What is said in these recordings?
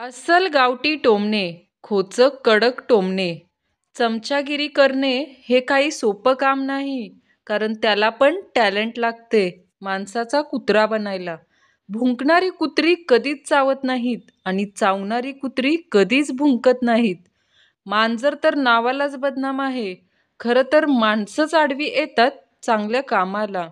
अस्सल गावठी टोमणे, खोचक कडक टोमणे. चमचागिरी करणे हे काही सोपं काम नाही, कारण त्याला पण टॅलेंट लागते माणसाचा कुत्रा बनायला. भुंकणारी कुत्री कधीच चावत नाहीत आणि चावणारी कुत्री कधीच भुंकत नाहीत. मांजर तर नावालाच बदनाम आहे. खरं तर माणसंच आडवी येतात चांगल्या कामाला.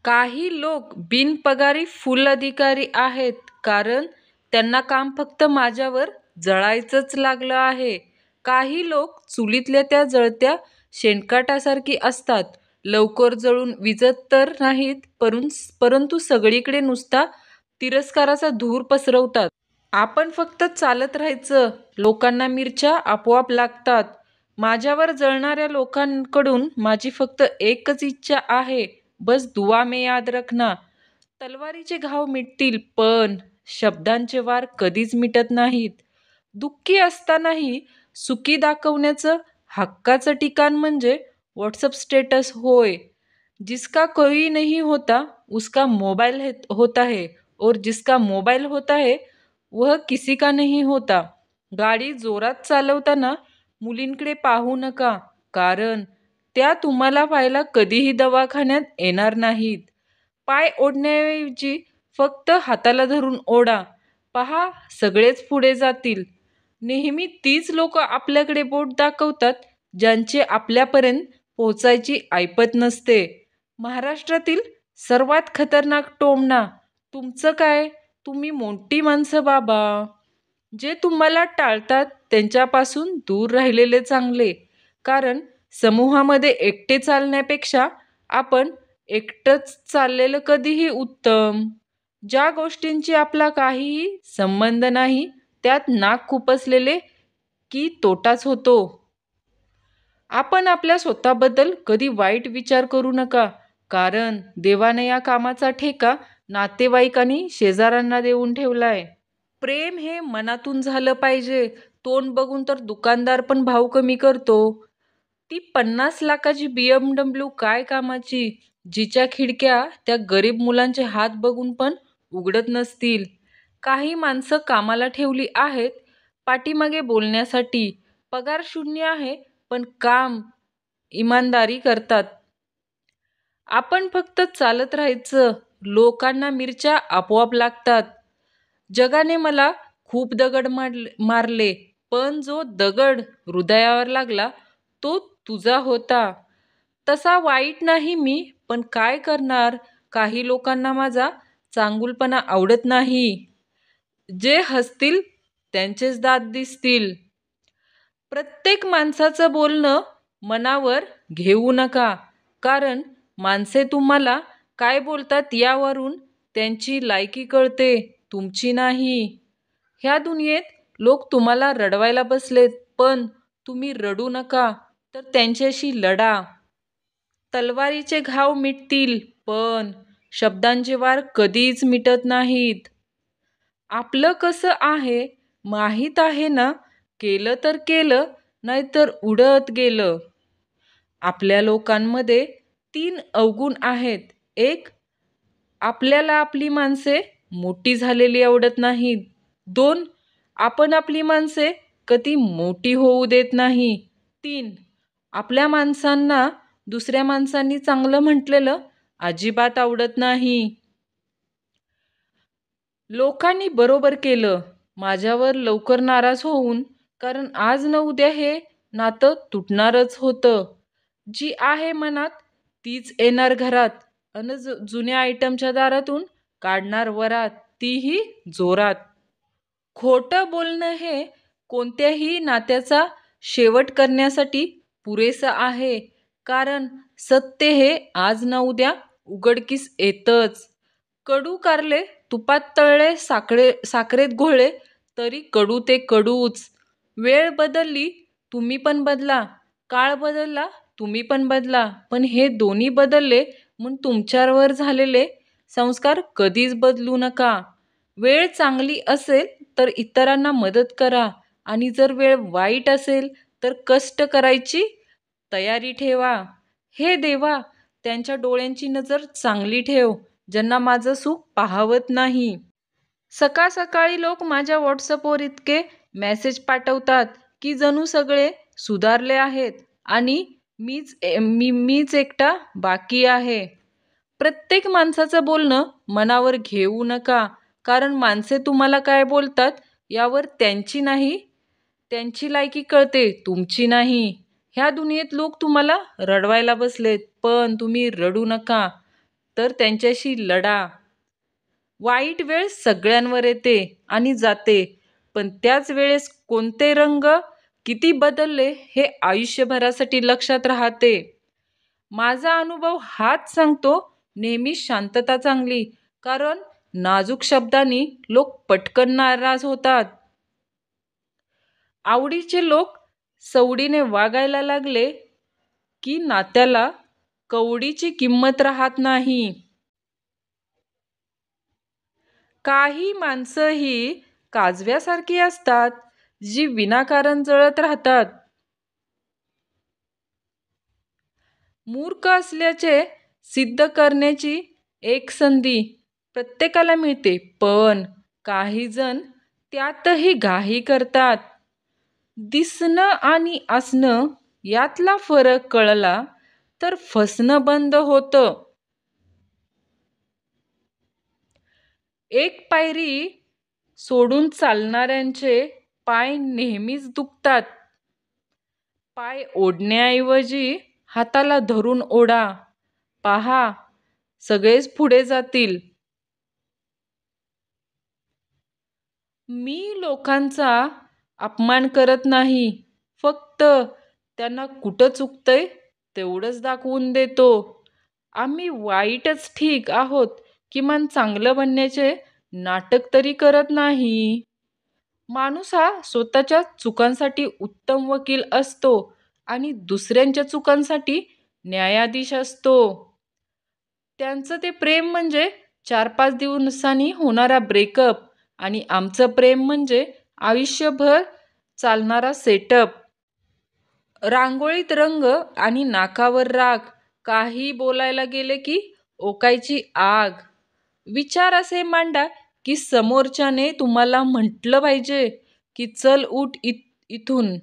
काही लोक बिनपगारी फुल अधिकारी आहेत, कारण त्यांना काम फक्त माझ्यावर जळायचंच लागलं आहे. काही लोक चुलीतल्या त्या जळत्या शेणकाटासारखी असतात. लवकर जळून विजत तर नाहीत, परंतु सगळीकडे नुसता तिरस्काराचा धूर पसरवतात. आपण फक्त चालत राहायचं, लोकांना मिरच्या आपोआप लागतात. माझ्यावर जळणाऱ्या लोकांकडून माझी फक्त एकच इच्छा आहे, बस दुआ में याद रखना. तलवारीचे घाव मिटतील, पण शब्दांचे वार कधीच मिटत नाहीत. दुःखी असतानाही सुखी दाखवण्याचं हक्काचं ठिकाण म्हणजे व्हॉट्सअप स्टेटस होय. जिसका कोई नहीं होता उसका मोबाइल होता है, और जिसका मोबाइल होता है वह किसी का नहीं होता. गाडी जोरात चालवताना मुलींकडे पाहू नका, कारण त्या तुम्हाला पाहायला कधीही दवाखान्यात येणार नाहीत. पाय ओढण्याऐवजी फक्त हाताला धरून ओढा. पहा, सगळेच पुढे जातील. नेहमी तीच लोक आपल्याकडे बोट दाखवतात, ज्यांची आपल्यापर्यंत पोहोचायची ऐपत नसते. महाराष्ट्रातील सर्वात खतरनाक टोमणा तुमचं काय? तुम्ही मोठी माणसं बाबा. जे तुम्हाला टाळतात त्यांच्यापासून दूर राहिलेले चांगले, कारण समूहामध्ये एकटे चालण्यापेक्षा आपण एकटंच चाललेलं कधीही उत्तम. ज्या गोष्टींची आपला काहीही संबंध नाही त्यात नाक खुपसलेले की तोटाच होतो. आपण आपल्या स्वतःबद्दल कधी वाईट विचार करू नका, कारण देवाने या कामाचा ठेका नातेवाईक आणि शेजाऱ्यांना देऊन ठेवलाय. प्रेम हे मनातून झालं पाहिजे. तोंड बघून तर दुकानदार पण भाव कमी करतो. ती 50 लाखाची BMW काय कामाची, जिच्या खिडक्या त्या गरीब मुलांचे हात बघून पण उघडत नसतील. काही माणसं कामाला ठेवली आहेत पाठीमागे बोलण्यासाठी. पगार शून्य आहे, पण काम इमानदारी करतात. आपण फक्त चालत राहायचं, लोकांना मिरच्या आपोआप लागतात. जगाने मला खूप दगड मारले, पण जो दगड हृदयावर लागला तो तुझा होता. तसा वाईट नाही मी, पण काय करणार, काही लोकांना माझा चांगुलपणा आवडत नाही. जे हसतील त्यांचेच दात दिसतील. प्रत्येक माणसाचं बोलणं मनावर घेऊ नका, कारण माणसे तुम्हाला काय बोलतात यावरून त्यांची लायकी कळते, तुमची नाही. ह्या दुनियेत लोक तुम्हाला रडवायला बसलेत, पण तुम्ही रडू नका, तर त्यांच्याशी लढा. तलवारीचे घाव मिटतील, पण शब्दांचे वार कधीच मिटत नाहीत. आपलं कसं आहे माहीत आहे ना, केलं तर केलं, नाहीतर उडत गेलं. आपल्या लोकांमध्ये 3 अवगुण आहेत. 1. आपल्याला आपली माणसे मोठी झालेली आवडत नाहीत. 2. आपण आपली माणसे कधी मोठी होऊ देत नाही. 3. आपल्या माणसांना दुसऱ्या माणसांनी चांगलं म्हटलेलं अजिबात आवडत नाही. लोकांनी बरोबर केलं माझ्यावर लवकर नाराज होऊन, कारण आज न उद्या हे नातं तुटणारच होतं. जी आहे मनात तीच येणार घरात, अन जुन्या आयटमच्या दारातून काढणार वरात, तीही जोरात. खोटं बोलणं हे कोणत्याही नात्याचा शेवट करण्यासाठी पुरेसं आहे, कारण सत्य हे आज ना उद्या उघडकीस येतच. कडू कारले तुपात तळले, साखरेत घोळले तरी कडू ते कडूच. वेळ बदलली तुम्ही पण बदला, काळ बदलला तुम्ही पण बदला, पण हे दोन्ही बदलले म्हणून तुमच्यावर झालेले संस्कार कधीच बदलू नका. वेळ चांगली असेल तर इतरांना मदत करा, आणि जर वेळ वाईट असेल तर कष्ट करायची तयारी ठेवा. हे देवा, त्यांच्या डोळ्यांची नजर चांगली ठेव, ज्यांना माझं सुख पाहवत नाही. सकाळ सकाळी लोक माझ्या व्हॉट्सअपवर इतके मेसेज पाठवतात की जणू सगळे सुधारले आहेत आणि मीच एकटा बाकी आहे. प्रत्येक माणसाचं बोलणं मनावर घेऊ नका, कारण माणसे तुम्हाला काय बोलतात यावर त्यांची लायकी कळते, तुमची नाही. ह्या दुनियेत लोक तुम्हाला रडवायला बसलेत, पण तुम्ही रडू नका, तर त्यांच्याशी लढा. वाईट वेळ सगळ्यांवर येते आणि जाते, पण त्याच वेळेस कोणते रंग किती बदलले हे आयुष्यभरासाठी लक्षात राहते. माझा अनुभव हाच सांगतो, नेहमी शांतता चांगली, कारण नाजूक शब्दांनी लोक पटकन नाराज होतात. आवडीचे लोक सवडीने वागायला लागले की नात्याला कवडीची किंमत राहत नाही. काही माणसं ही काजव्यासारखी असतात, जी विनाकारण जळत राहतात. मूर्ख असल्याचे सिद्ध करण्याची एक संधी प्रत्येकाला मिळते, पण काही जण त्यातही घाई करतात. दिसणं आणि असणं यातला फरक कळला तर फसणं बंद होतं. एक पायरी सोडून चालणाऱ्यांचे पाय नेहमीच दुखतात. पाय ओढण्याऐवजी हाताला धरून ओढा. पहा, सगळेच पुढे जातील. मी लोकांचा अपमान करत नाही, फक्त त्यांना कुठं चुकतंय तेवढंच दाखवून देतो. आम्ही वाईटच ठीक आहोत, किमान चांगलं बनण्याचे नाटक तरी करत नाही. माणूस हा स्वतःच्या चुकांसाठी उत्तम वकील असतो आणि दुसऱ्यांच्या चुकांसाठी न्यायाधीश असतो. त्यांचं ते प्रेम म्हणजे 4-5 दिवसांनी होणारा ब्रेकअप आणि आमचं प्रेम म्हणजे आयुष्यभर चालणारा सेटअप. रांगोळीत रंग आणि नाकावर राग, काही बोलायला गेले की ओकायची आग. विचार असे मांडा की समोरच्याने तुम्हाला म्हटलं पाहिजे की चल उठ इथून.